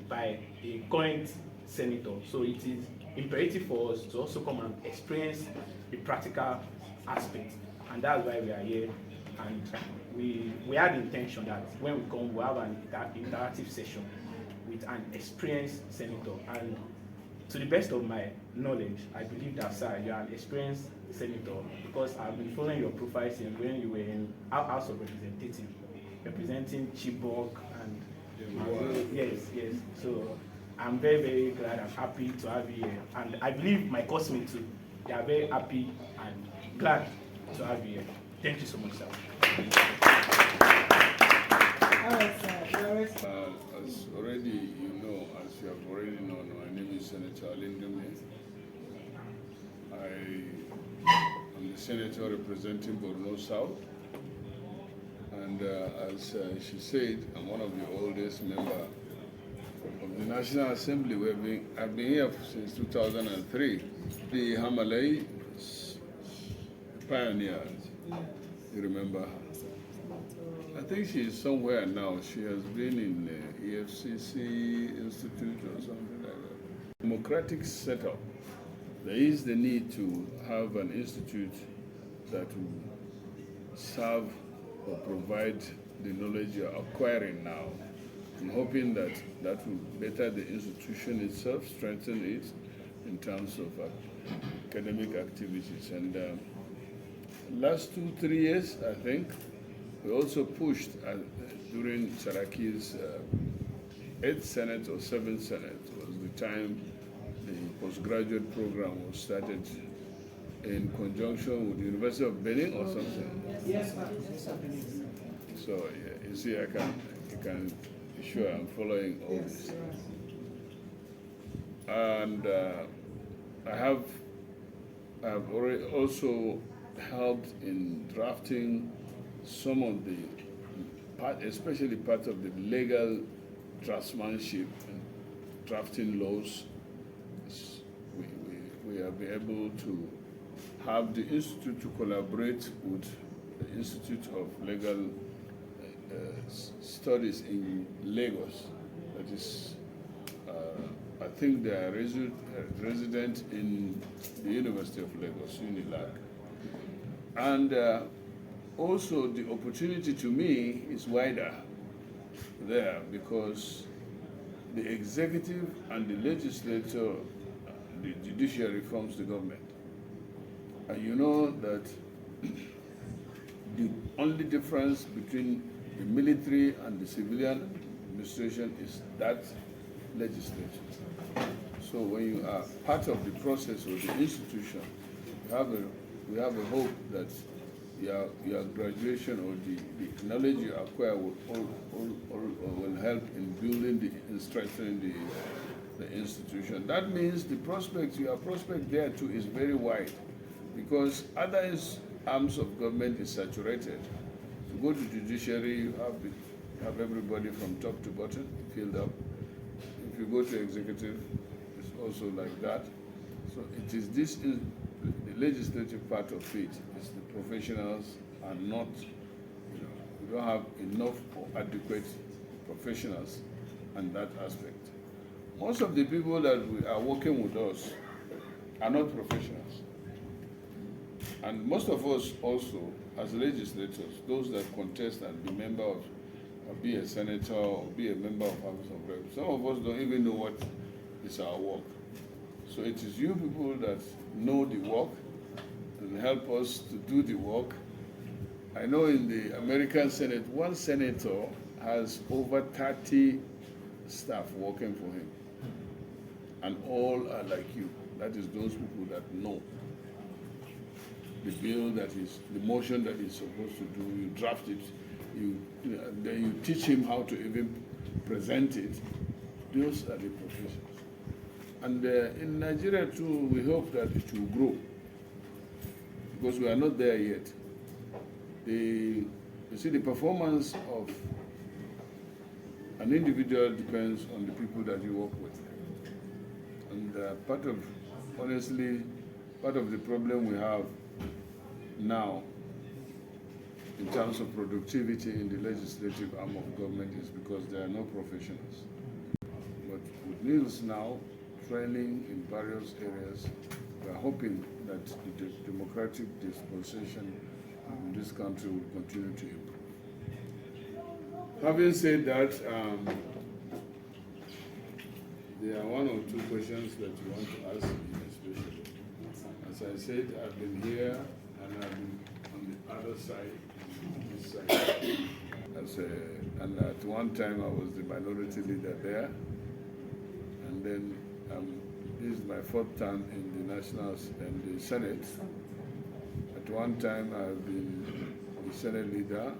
by a current senator. So it is imperative for us to also come and experience the practical aspect, and that's why we are here. And we had the intention that when we come, we'll have an interactive session with an experienced senator. And to the best of my knowledge, I believe that, sir, you are an experienced senator, because I've been following your profile since when you were in House of Representatives, representing Chibok and yes. So I'm very, very glad and happy to have you here. And I believe my classmates too, they are very happy and glad to have you here. Thank you so much, sir. All right, sir. As already you know, as you have already known, my name is Senator Ali Ndume. I am the senator representing Borno South, and as she said, I'm one of the oldest members of the National Assembly. I've been here since 2003. The Hamalay pioneer, you remember her? I think she's somewhere now. She has been in the EFCC Institute or something like that. Democratic setup. There is the need to have an institute that will serve or provide the knowledge you're acquiring now. I'm hoping that that will better the institution itself, strengthen it in terms of academic activities. And last 2-3 years, I think, we also pushed during Saraki's 8th Senate or 7th Senate was the time the postgraduate program was started in conjunction with the University of Benin or something. Yes, sir. So yeah, you see, you can be sure I'm following all this. And I have already also helped in drafting some of the especially part of the legal draftsmanship and drafting laws. We have been able to have the Institute to collaborate with the Institute of Legal Studies in Lagos. That is, I think they are resident in the University of Lagos, UNILAG. And also the opportunity to me is wider there, because the executive and the legislature, the judiciary forms the government. And you know that the only difference between the military and the civilian administration is that legislature. So when you are part of the process of the institution, we have a hope that your graduation or the knowledge you acquire will help in building and strengthening the institution. That means the prospect, your prospect there too is very wide, because other arms of government is saturated. If you go to judiciary, you have everybody from top to bottom filled up. If you go to executive, it's also like that. So it is this, the legislative part of it is the professionals are not, we don't have enough or adequate professionals in that aspect. Most of the people that are working with us are not professionals. And most of us also, as legislators, those that contest and be member of, or be a senator or be a member of House of Reps, some of us don't even know what is our work. So it is you people that know the work and help us to do the work. I know in the American Senate, one senator has over 30 staff working for him. And all are like you. That is those people that know the bill that is, the motion that he's supposed to do, you draft it, then you teach him how to even present it. Those are the professions. And in Nigeria too, we hope that it will grow, because we are not there yet. You see, the performance of an individual depends on the people that you work with. And honestly, part of the problem we have now in terms of productivity in the legislative arm of government is because there are no professionals. But NILDS now, training in various areas. We are hoping that the democratic dispensation in this country will continue to improve. Having said that, there are one or two questions that you want to ask me especially. As I said, I've been here and I've been on the other side, this side. And at one time I was the minority leader there. And then this is my fourth term in the Nationals and the Senate. At one time I've been the Senate leader.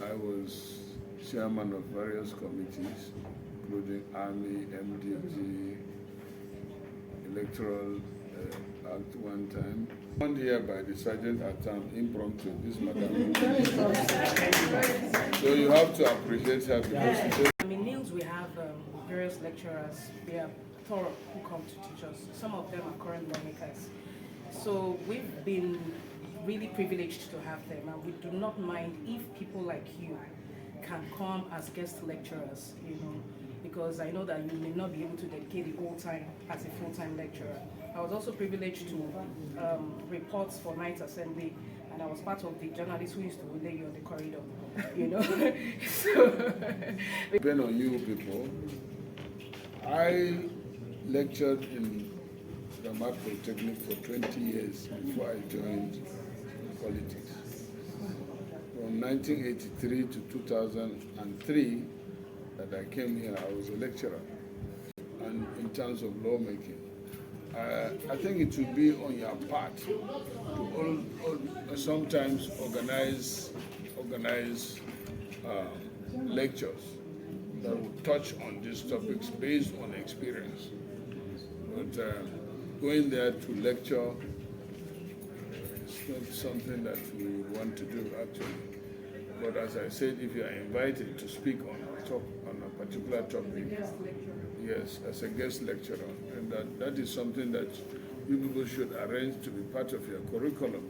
I was chairman of various committees, including Army, MDG, Electoral Act one time. 1 year by the Sergeant at Arms, impromptu, this madam. So you have to appreciate her because In NILDS we have various lecturers, they are thorough who come to teach us. Some of them are current lawmakers. So we've been really privileged to have them, and we do not mind if people like you can come as guest lecturers, because I know that you may not be able to dedicate the whole time as a full-time lecturer. I was also privileged to report for Night Assembly, and I was part of the journalists who used to relay you on the corridor, So, depend on you people. I lectured in Ramat Polytechnic for 20 years before I joined politics. From 1983 to 2003 that I came here, I was a lecturer. And in terms of lawmaking, I think it would be on your part to sometimes organize lectures that would touch on these topics based on experience. But going there to lecture is not something that we want to do actually. But as I said, if you are invited to speak on a particular topic, yes, as a guest lecturer, and that is something that you people should arrange to be part of your curriculum,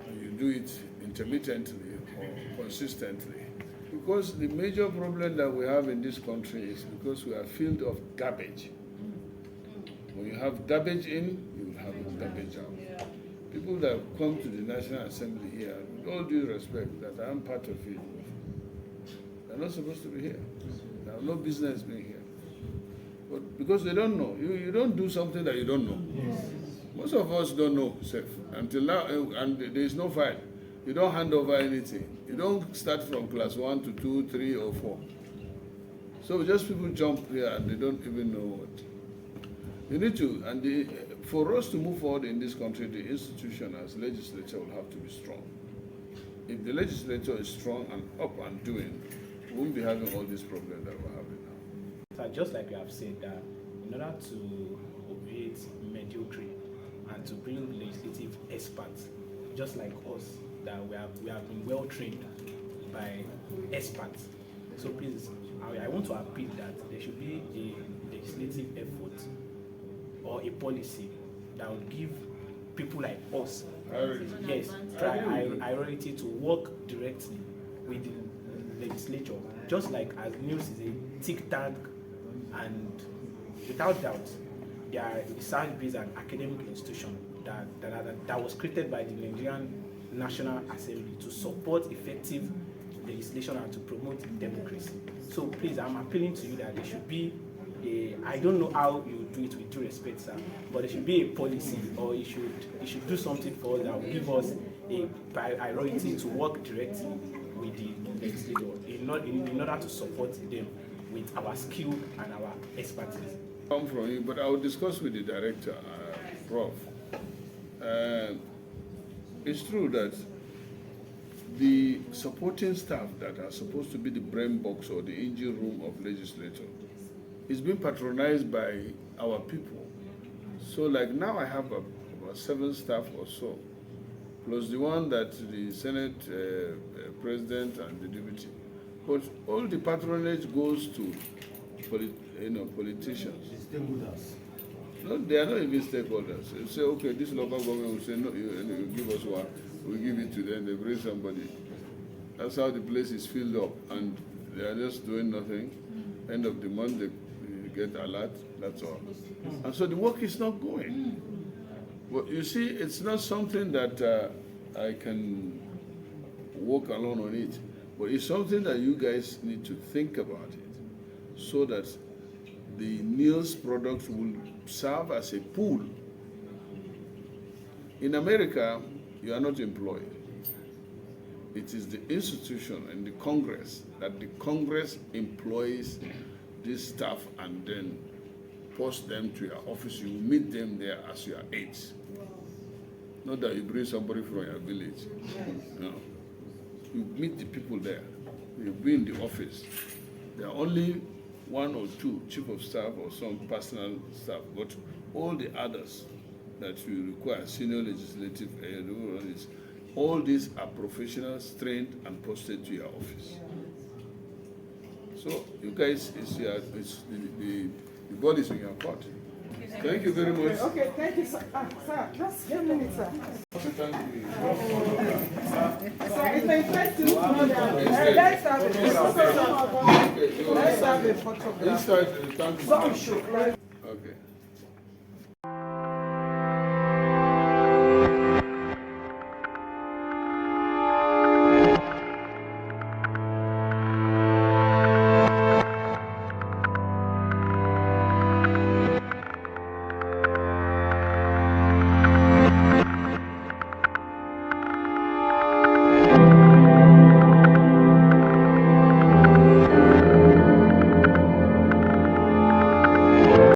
and you do it intermittently or consistently. Because the major problem that we have in this country is because we are filled of garbage. When you have garbage in, you will have garbage out. People that come to the National Assembly here, with all due respect, that I am part of it, they're not supposed to be here. They have no business being here. But because they don't know, you don't do something that you don't know. Most of us don't know, Seth. Until now, and there is no file. You don't hand over anything. You don't start from class 1 to 2, 3, or 4. So just people jump here and they don't even know what. You need to, and for us to move forward in this country, the institution as legislature will have to be strong. If the legislature is strong and up and doing, we won't be having all these problems that we're having now. So just like you have said, that in order to obviate mediocrity and to bring legislative experts, just like us, that we have been well trained by experts. So please, I want to appeal that there should be a legislative effort or a policy that would give people like us, priority to work directly with the legislature, just like as NILDS is a think tank, and without doubt, they are a research-based and academic institution that was created by the Nigerian National Assembly to support effective legislation and to promote democracy. So please, I'm appealing to you that there should be I don't know how you do it with due respect, sir, but there should be a policy, or it should do something for us that will give us a priority to work directly with the legislator in order to support them with our skill and our expertise. Come from you, but I will discuss with the director, Prof. It's true that the supporting staff that are supposed to be the brain box or the engine room of legislature is being patronized by our people. So like now I have about 7 staff or so, plus the one that the Senate President and the Deputy. But all the patronage goes to politicians. No, they are not even stakeholders. You say, okay, this local government will say, no, you give us one, we give it to them, they bring somebody. That's how the place is filled up, and they are just doing nothing. End of the month, they get alert, that's all. And so the work is not going. Well, you see, it's not something that I can walk alone on it, but it's something that you guys need to think about it, so that the NILDS products will serve as a pool. In America, you are not employed. It is the institution and the Congress that the Congress employs this staff and then post them to your office. You meet them there as your aides. Not that you bring somebody from your village. No. You meet the people there. You be in the office. There are only one or two chief of staff or some personal staff, but all the others that you require, senior legislative, all these are professionals trained and posted to your office. So you guys, the ball is in your court. Thank you very much. Okay, thank you, sir. Sir, just a minute, sir. Thank you. Sir, it's my first to know that. Let's have a photo. Let's have a photograph. Inside the tank. Some show.